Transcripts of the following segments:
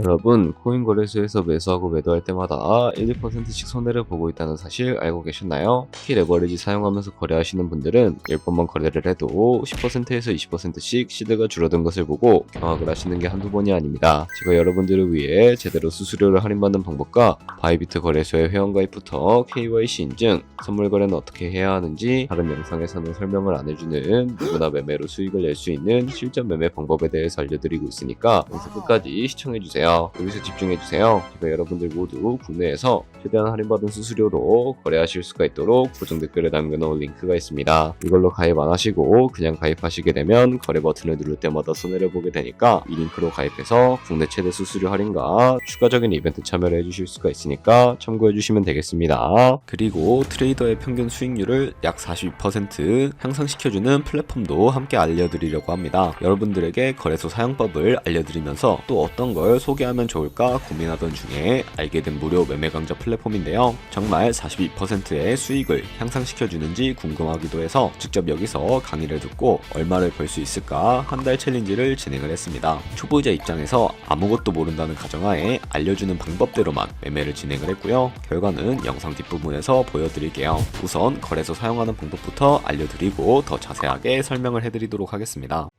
여러분, 코인 거래소에서 매수하고 매도할 때마다 1, 2%씩 손해를 보고 있다는 사실 알고 계셨나요? 특히 레버리지 사용하면서 거래하시는 분들은 10번만 거래를 해도 10%에서 20%씩 시드가 줄어든 것을 보고 경악을 하시는 게 한두 번이 아닙니다. 제가 여러분들을 위해 제대로 수수료를 할인받는 방법과 바이비트 거래소의 회원가입부터 KYC 인증, 선물 거래는 어떻게 해야 하는지 다른 영상에서는 설명을 안 해주는 누구나 매매로 수익을 낼 수 있는 실전 매매 방법에 대해서 알려드리고 있으니까 영상 끝까지 시청해주세요. 여기서 집중해주세요. 제가 여러분들 모두 국내에서 최대한 할인받은 수수료로 거래하실 수가 있도록 고정 댓글에 남겨놓은 링크가 있습니다. 이걸로 가입 안 하시고 그냥 가입하시게 되면 거래 버튼을 누를 때마다 손해를 보게 되니까 이 링크로 가입해서 국내 최대 수수료 할인과 추가적인 이벤트 참여를 해주실 수가 있으니까 참고해주시면 되겠습니다. 그리고 트레이더의 평균 수익률을 약 42% 향상시켜주는 플랫폼도 함께 알려드리려고 합니다. 여러분들에게 거래소 사용법을 알려드리면서 또 어떤 걸 소개하면 좋을까 고민하던 중에 알게 된 무료 매매 강좌 플랫폼인데요. 정말 42%의 수익을 향상시켜주는지 궁금하기도 해서 직접 여기서 강의를 듣고 얼마를 벌 수 있을까 한 달 챌린지를 진행을 했습니다. 초보자 입장에서 아무것도 모른다는 가정하에 알려주는 방법대로만 매매를 진행을 했고요. 결과는 영상 뒷부분에서 보여드릴게요. 우선 거래소 사용하는 방법부터 알려드리고 더 자세하게 설명을 해드리도록 하겠습니다.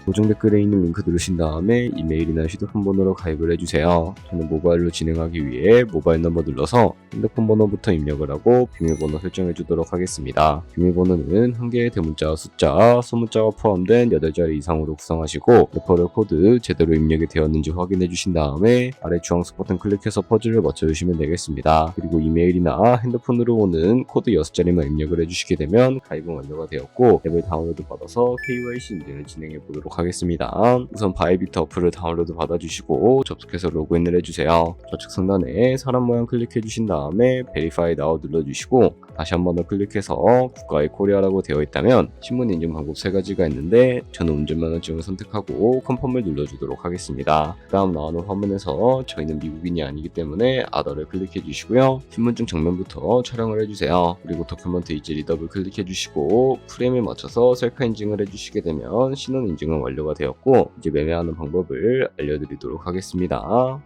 고정 댓글에 있는 링크 누르신 다음에 이메일이나 휴대폰 번호로 가입을 해주세요. 저는 모바일로 진행하기 위해 모바일 넘버 눌러서 핸드폰 번호부터 입력을 하고 비밀번호 설정해 주도록 하겠습니다. 비밀번호는 한 개의 대문자와 숫자, 소문자가 포함된 8자리 이상으로 구성하시고 레퍼럴 코드 제대로 입력이 되었는지 확인해 주신 다음에 아래 주황색 버튼 클릭해서 퍼즐을 맞춰주시면 되겠습니다. 그리고 이메일이나 핸드폰으로 오는 코드 6자리만 입력을 해주시게 되면 가입은 완료가 되었고 앱을 다운로드 받아서 KYC 인증을 진행해 보도록 하겠습니다. 우선 바이비트 어플을 다운로드 받아주시고 접속해서 로그인을 해주세요. 좌측 상단에 사람 모양 클릭해 주신 다음에 Verify Now 눌러주시고 다시 한 번 더 클릭해서 국가의 코리아라고 되어 있다면 신분 인증 방법 3가지가 있는데 저는 운전면허증을 선택하고 컨펌을 눌러주도록 하겠습니다. 그 다음 나오는 화면에서 저희는 미국인이 아니기 때문에 아더를 클릭해 주시고요. 신분증 정면부터 촬영을 해주세요. 그리고 도큐먼트 이지 더블 클릭해 주시고 프레임에 맞춰서 셀카 인증을 해주시게 되면 신원 인증은 완료가 되었고 이제 매매하는 방법을 알려드리도록 하겠습니다.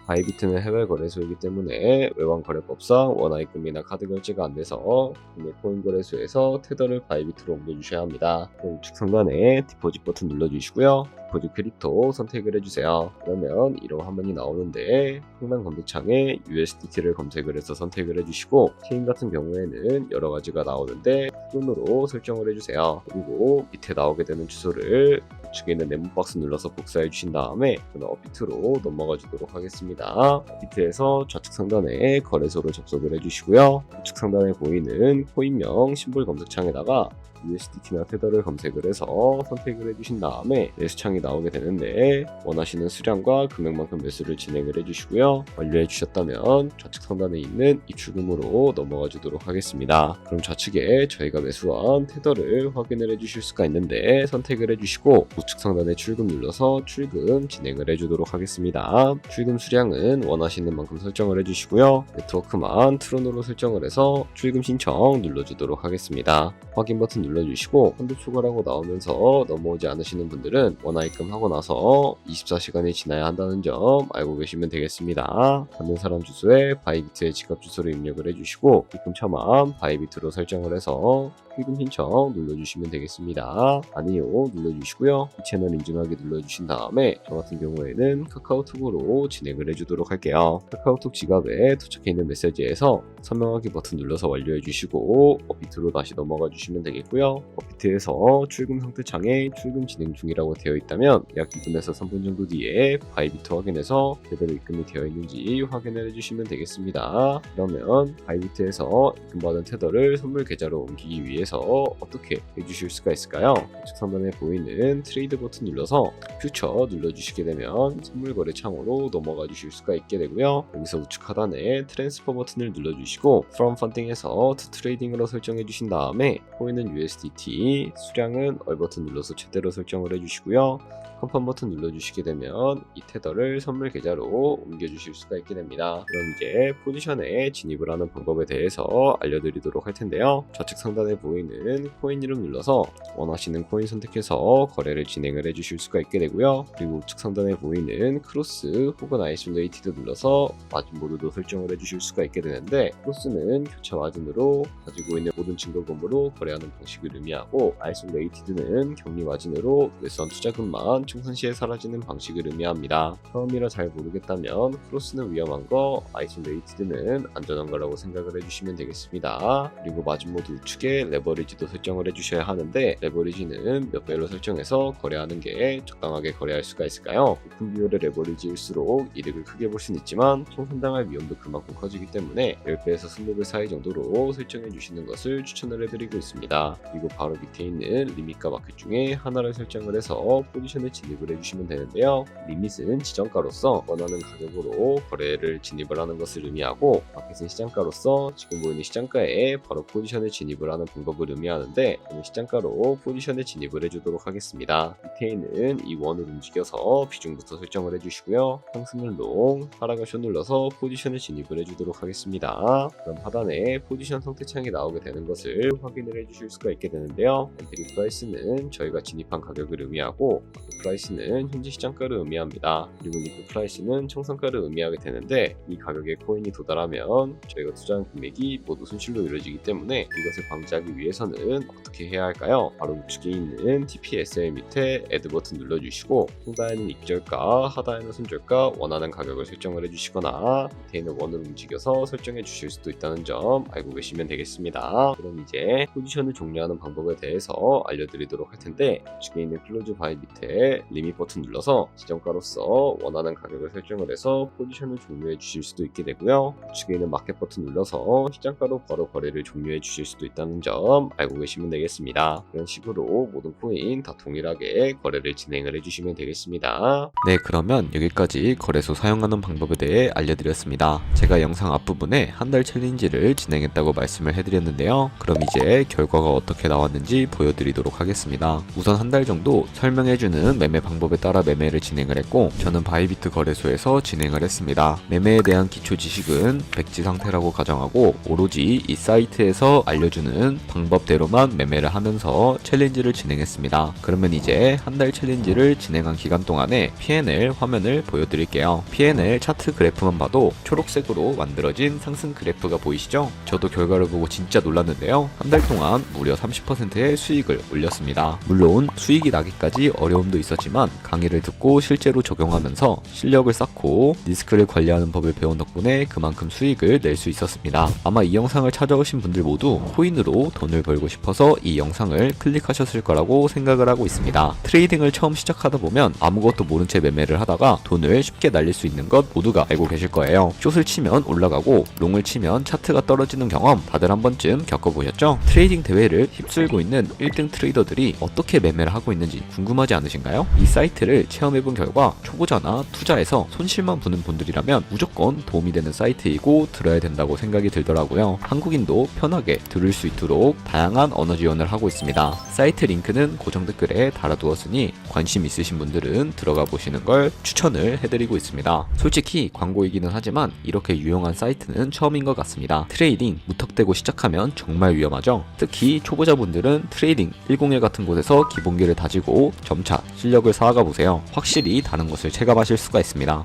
바이비트는 해외 거래소이기 때문에 외환 거래법상 원화입금이나 카드 결제가 안 돼서 국내 코인 거래소에서 테더를 바이비트로 옮겨주셔야 합니다. 우측 상단에 디포짓 버튼 눌러주시고요. 디포짓 크립토 선택을 해주세요. 그러면 이런 화면이 나오는데 상단 검색창에 USDT를 검색을 해서 선택을 해주시고 체인 같은 경우에는 여러 가지가 나오는데 톤으로 설정을 해주세요. 그리고 밑에 나오게 되는 주소를 우측에 있는 네모 박스 눌러서 복사해 주신 다음에 저는 업비트로 넘어가 주도록 하겠습니다. 업비트에서 좌측 상단에 거래소를 접속을 해주시고요. 우측 상단에 보이는 코인명 심볼 검색창에다가 USDT나 테더를 검색을 해서 선택을 해주신 다음에 매수창이 나오게 되는데 원하시는 수량과 금액만큼 매수를 진행을 해주시고요. 완료해 주셨다면 좌측 상단에 있는 입출금으로 넘어가 주도록 하겠습니다. 그럼 좌측에 저희가 매수한 테더를 확인을 해주실 수가 있는데 선택을 해주시고 우측 상단에 출금 눌러서 출금 진행을 해주도록 하겠습니다. 출금 수량은 원하시는 만큼 설정을 해주시고요. 네트워크만 트론으로 설정을 해서 출금 신청 눌러주도록 하겠습니다. 확인 버튼 눌러주시고 펀드 추가라고 나오면서 넘어오지 않으시는 분들은 원화입금 하고 나서 24시간이 지나야 한다는 점 알고 계시면 되겠습니다. 받는 사람 주소에 바이비트의 지갑 주소를 입력을 해주시고 입금 처만 바이비트로 설정을 해서 출금 신청 눌러주시면 되겠습니다. 아니요 눌러주시고요. 이 채널 인증하기 눌러주신 다음에 저 같은 경우에는 카카오톡으로 진행을 해주도록 할게요. 카카오톡 지갑에 도착해 있는 메시지에서 선명하기 버튼 눌러서 완료해 주시고 업비트로 다시 넘어가 주시면 되겠고요. 업비트에서 출금 상태 창에 출금 진행 중이라고 되어 있다면 약 2분에서 3분 정도 뒤에 바이비트 확인해서 제대로 입금이 되어 있는지 확인을 해주시면 되겠습니다. 그러면 바이비트에서 입금받은 테더를 선물 계좌로 옮기기 위해서 어떻게 해주실 수가 있을까요? 우측 상단에 보이는 트레이드 버튼 눌러서 퓨처 눌러주시게 되면 선물 거래 창으로 넘어가 주실 수가 있게 되고요. 여기서 우측 하단에 트랜스퍼 버튼을 눌러주시고 From Funding에서 To Trading으로 설정해 주신 다음에 보이는 USDT 수량은 얼 버튼 눌러서 최대로 설정을 해주시고요. 컨펌 버튼 눌러주시게 되면 이 테더를 선물 계좌로 옮겨주실 수가 있게 됩니다. 그럼 이제 포지션에 진입을 하는 방법에 대해서 알려드리도록 할 텐데요. 좌측 상단에 보이는 코인 이름 눌러서 원하시는 코인 선택해서 거래를 진행을 해주실 수가 있게 되고요. 그리고 우측 상단에 보이는 크로스 혹은 아이솔레이티드 눌러서 마진 모드도 설정을 해주실 수가 있게 되는데, 크로스는 교차 마진으로 가지고 있는 모든 증거금으로 거래하는 방식을 의미하고, 아이솔레이티드는 격리 마진으로 매수한 투자금만 총산 시에 사라지는 방식을 의미합니다. 처음이라 잘 모르겠다면 크로스는 위험한 거, 아이솔레이티드는 안전한 거라고 생각을 해주시면 되겠습니다. 그리고 마진 모드 우측에 레버리지도 설정을 해주셔야 하는데, 레버리지는 몇 배로 설정해서 거래하는 게 적당하게 거래할 수가 있을까요? 높은 비율의 레버리지일수록 이득을 크게 볼 수는 있지만 총선당할 위험도 그만큼 커지기 때문에 10배에서 20배 사이 정도로 설정해 주시는 것을 추천을 해드리고 있습니다. 그리고 바로 밑에 있는 리밋과 마켓 중에 하나를 설정을 해서 포지션에 진입을 해주시면 되는데요. 리밋은 지정가로서 원하는 가격으로 거래를 진입을 하는 것을 의미하고, 마켓은 시장가로서 지금 보이는 시장가에 바로 포지션에 진입을 하는 방법을 의미하는데, 저는 시장가로 포지션에 진입을 해주도록 하겠습니다. 밑에 있는 이 원을 움직여서 비중부터 설정을 해주시고요. 상승을 롱, 하락을 숏 눌러서 포지션에 진입을 해주도록 하겠습니다. 그럼 하단에 포지션 선택창이 나오게 되는 것을 확인을 해주실 수가 있게 되는데요. 엔트리 프라이스는 저희가 진입한 가격을 의미하고, 프라이스는 현재 시장가를 의미합니다. 그리고 리프 프라이스는 청산가를 의미하게 되는데, 이 가격에 코인이 도달하면 저희가 투자한 금액이 모두 손실로 이루어지기 때문에 이것을 방지하기 위해서는 어떻게 해야 할까요? 바로 우측에 있는 TPSL 밑에 애드 버튼 눌러주시고, 상단에는 익절가, 하단에는 손절가 원하는 가격을 설정을 해주시거나 밑에 있는 원을 움직여서 설정해 주실 수도 있다는 점 알고 계시면 되겠습니다. 그럼 이제 포지션을 종료하는 방법에 대해서 알려드리도록 할 텐데, 우측에 있는 클로즈 바이 밑에 리밋 버튼 눌러서 지정가로서 원하는 가격을 설정을 해서 포지션을 종료해 주실 수도 있게 되고요. 우측에 있는 마켓 버튼 눌러서 시장가로 바로 거래를 종료해 주실 수도 있다는 점 알고 계시면 되겠습니다. 이런 식으로 모든 코인 다 동일하게 거래를 진행을 해주시면 되겠습니다. 네, 그러면 여기까지 거래소 사용하는 방법에 대해 알려드렸습니다. 제가 영상 앞부분에 한 달 챌린지를 진행했다고 말씀을 해드렸는데요. 그럼 이제 결과가 어떻게 나왔는지 보여드리도록 하겠습니다. 우선 한 달 정도 설명해주는 매매 방법에 따라 매매를 진행을 했고, 저는 바이비트 거래소에서 진행을 했습니다. 매매에 대한 기초 지식은 백지 상태라고 가정하고, 오로지 이 사이트에서 알려주는 방법대로만 매매를 하면서 챌린지를 진행했습니다. 그러면 이제 한 달 챌린지를 진행한 기간 동안에 P&L 화면을 보여드릴게요. P&L 차트 그래프만 봐도 초록색으로 만들어진 상승 그래프가 보이시죠? 저도 결과를 보고 진짜 놀랐는데요. 한 달 동안 무려 30%의 수익을 올렸습니다. 물론 수익이 나기까지 어려움도 있었지만 강의를 듣고 실제로 적용하면서 실력을 쌓고 리스크를 관리하는 법을 배운 덕분에 그만큼 수익을 낼 수 있었습니다. 아마 이 영상을 찾아오신 분들 모두 코인으로 돈을 벌고 싶어서 이 영상을 클릭하셨을 거라고 생각을 하고 있습니다. 트레이딩을 처음 시작하다 보면 아무것도 모른 채 매매를 하다가 돈을 쉽게 날릴 수 있는 것 모두가 알고 계실 거예요. 숏을 치면 올라가고 롱을 치면 차트가 떨어지는 경험 다들 한 번쯤 겪어보셨죠? 트레이딩 대회를 휩쓸고 있는 1등 트레이더들이 어떻게 매매를 하고 있는지 궁금하지 않으신가요? 이 사이트를 체험해본 결과 초보자나 투자에서 손실만 보는 분들이라면 무조건 도움이 되는 사이트이고 들어야 된다고 생각이 들더라고요. 한국인도 편하게 들을 수 있도록 다양한 언어 지원을 하고 있습니다. 사이트 링크는 고정 댓글에 달아두었으니 관심 있으신 분들은 들어가 보시는 걸 추천을 해드리고 있습니다. 솔직히 광고이기는 하지만 이렇게 유용한 사이트는 처음인 것 같습니다. 트레이딩 무턱대고 시작하면 정말 위험하죠. 특히 초보자분들은 트레이딩 101 같은 곳에서 기본기를 다지고 점차 실력을 쌓아가 보세요. 확실히 다른 것을 체감하실 수가 있습니다.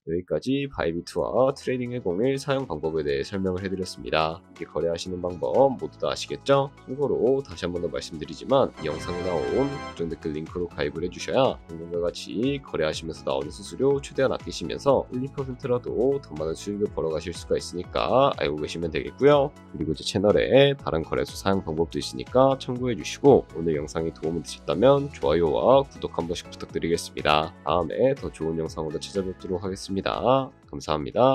여기까지 바이비트와 트레이딩 101 사용 방법에 대해 설명을 해드렸습니다. 이게 거래하시는 방법 모두 다 아시겠죠? 참고로 다시 한 번 더 말씀드리지만 이 영상에 나온 고정 댓글 링크로 가입을 해주셔야 방금과 같이 거래하시면서 나오는 수수료 최대한 아끼시면서 1, 2%라도 더 많은 수익을 벌어가실 수가 있으니까 알고 계시면 되겠고요. 그리고 제 채널에 다른 거래소 사용 방법도 있으니까 참고해주시고, 오늘 영상이 도움이 되셨다면 좋아요와 구독 한 번씩 부탁드리겠습니다. 다음에 더 좋은 영상으로 찾아뵙도록 하겠습니다. 감사합니다.